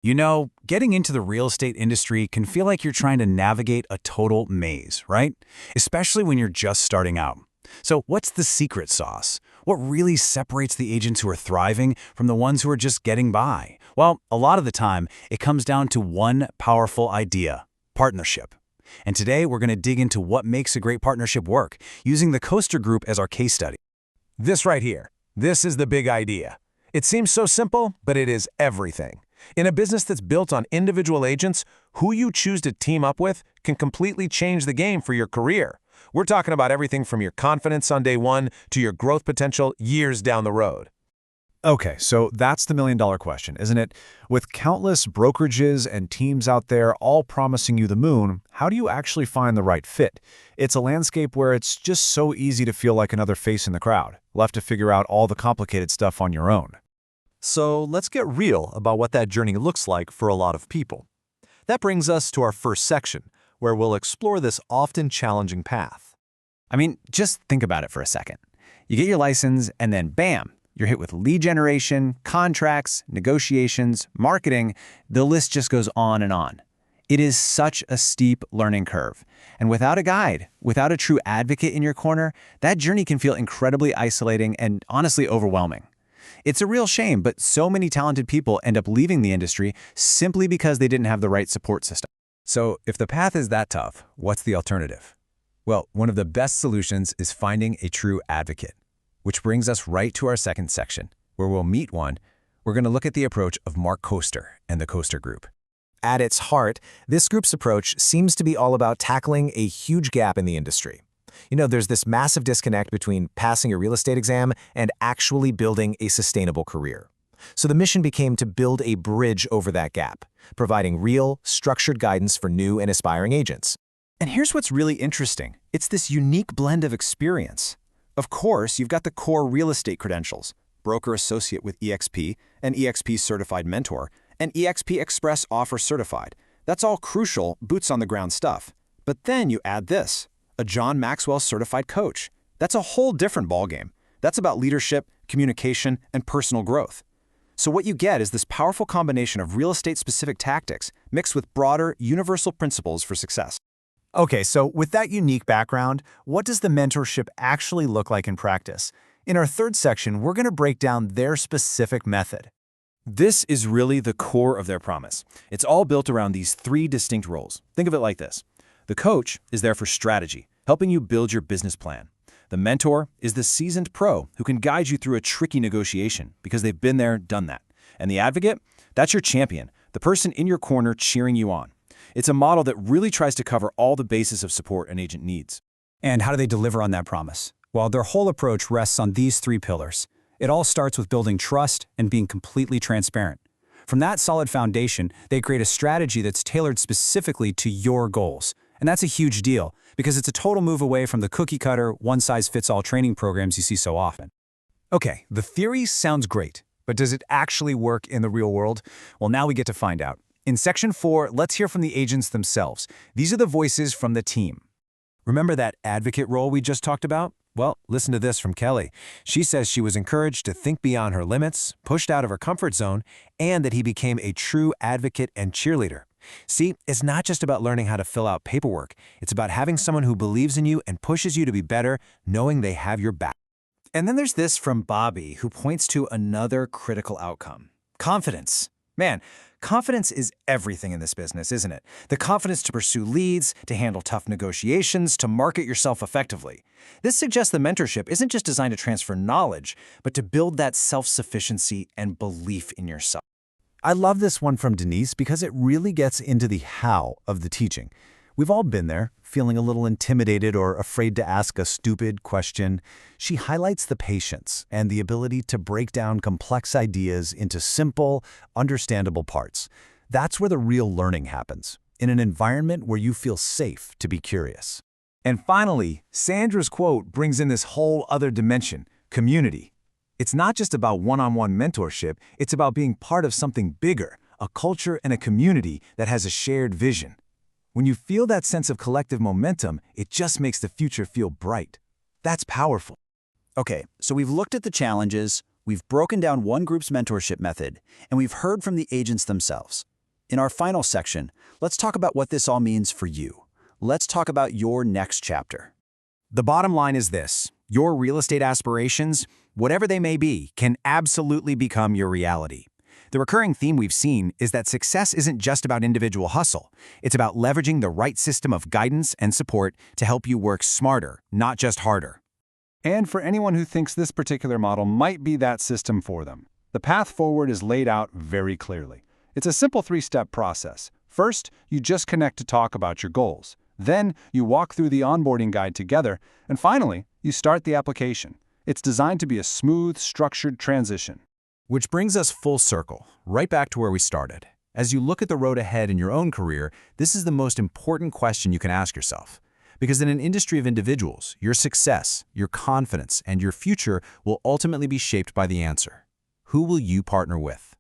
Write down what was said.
You know, getting into the real estate industry can feel like you're trying to navigate a total maze, right? Especially when you're just starting out. So what's the secret sauce? What really separates the agents who are thriving from the ones who are just getting by? Well, a lot of the time, it comes down to one powerful idea: partnership. And today, we're going to dig into what makes a great partnership work, using the Koester Group as our case study. This right here, this is the big idea. It seems so simple, but it is everything. In a business that's built on individual agents, who you choose to team up with can completely change the game for your career. We're talking about everything from your confidence on day one to your growth potential years down the road. Okay, so that's the million-dollar question, isn't it? With countless brokerages and teams out there all promising you the moon, how do you actually find the right fit? It's a landscape where it's just so easy to feel like another face in the crowd, left to figure out all the complicated stuff on your own. So let's get real about what that journey looks like for a lot of people. That brings us to our first section, where we'll explore this often challenging path. I mean, just think about it for a second. You get your license and then bam, you're hit with lead generation, contracts, negotiations, marketing. The list just goes on and on. It is such a steep learning curve. And without a guide, without a true advocate in your corner, that journey can feel incredibly isolating and honestly overwhelming. It's a real shame, but so many talented people end up leaving the industry simply because they didn't have the right support system. So if the path is that tough, what's the alternative? Well, one of the best solutions is finding a true advocate, which brings us right to our second section, where we'll meet one. We're going to look at the approach of Mark Koester and the Koester Group. At its heart, this group's approach seems to be all about tackling a huge gap in the industry. You know, there's this massive disconnect between passing a real estate exam and actually building a sustainable career. So the mission became to build a bridge over that gap, providing real, structured guidance for new and aspiring agents. And here's what's really interesting. It's this unique blend of experience. Of course, you've got the core real estate credentials, broker associate with eXp, an eXp certified mentor, and eXp Express offer certified. That's all crucial, boots on the ground stuff. But then you add this: a John Maxwell certified coach. That's a whole different ballgame. That's about leadership, communication, and personal growth. So what you get is this powerful combination of real estate-specific tactics mixed with broader, universal principles for success. Okay, so with that unique background, what does the mentorship actually look like in practice? In our third section, we're going to break down their specific method. This is really the core of their promise. It's all built around these three distinct roles. Think of it like this. The coach is there for strategy, helping you build your business plan. The mentor is the seasoned pro who can guide you through a tricky negotiation because they've been there, done that. And the advocate, that's your champion, the person in your corner cheering you on. It's a model that really tries to cover all the bases of support an agent needs. And how do they deliver on that promise? Well, their whole approach rests on these three pillars. It all starts with building trust and being completely transparent. From that solid foundation, they create a strategy that's tailored specifically to your goals. And that's a huge deal, because it's a total move away from the cookie-cutter, one-size-fits-all training programs you see so often. Okay, the theory sounds great, but does it actually work in the real world? Well, now we get to find out. In Section 4, let's hear from the agents themselves. These are the voices from the team. Remember that advocate role we just talked about? Well, listen to this from Kelly. She says she was encouraged to think beyond her limits, pushed out of her comfort zone, and that he became a true advocate and cheerleader. See, it's not just about learning how to fill out paperwork. It's about having someone who believes in you and pushes you to be better, knowing they have your back. And then there's this from Bobby, who points to another critical outcome: confidence. Man, confidence is everything in this business, isn't it? The confidence to pursue leads, to handle tough negotiations, to market yourself effectively. This suggests the mentorship isn't just designed to transfer knowledge, but to build that self-sufficiency and belief in yourself. I love this one from Denise because it really gets into the how of the teaching. We've all been there, feeling a little intimidated or afraid to ask a stupid question. She highlights the patience and the ability to break down complex ideas into simple, understandable parts. That's where the real learning happens, in an environment where you feel safe to be curious. And finally, Sandra's quote brings in this whole other dimension: community. It's not just about one-on-one mentorship, it's about being part of something bigger, a culture and a community that has a shared vision. When you feel that sense of collective momentum, it just makes the future feel bright. That's powerful. Okay, so we've looked at the challenges, we've broken down one group's mentorship method, and we've heard from the agents themselves. In our final section, let's talk about what this all means for you. Let's talk about your next chapter. The bottom line is this: your real estate aspirations, whatever they may be, can absolutely become your reality. The recurring theme we've seen is that success isn't just about individual hustle. It's about leveraging the right system of guidance and support to help you work smarter, not just harder. And for anyone who thinks this particular model might be that system for them, the path forward is laid out very clearly. It's a simple three-step process. First, you just connect to talk about your goals. Then, you walk through the onboarding guide together. And finally, you start the application. It's designed to be a smooth, structured transition. Which brings us full circle, right back to where we started. As you look at the road ahead in your own career, this is the most important question you can ask yourself. Because in an industry of individuals, your success, your confidence, and your future will ultimately be shaped by the answer. Who will you partner with?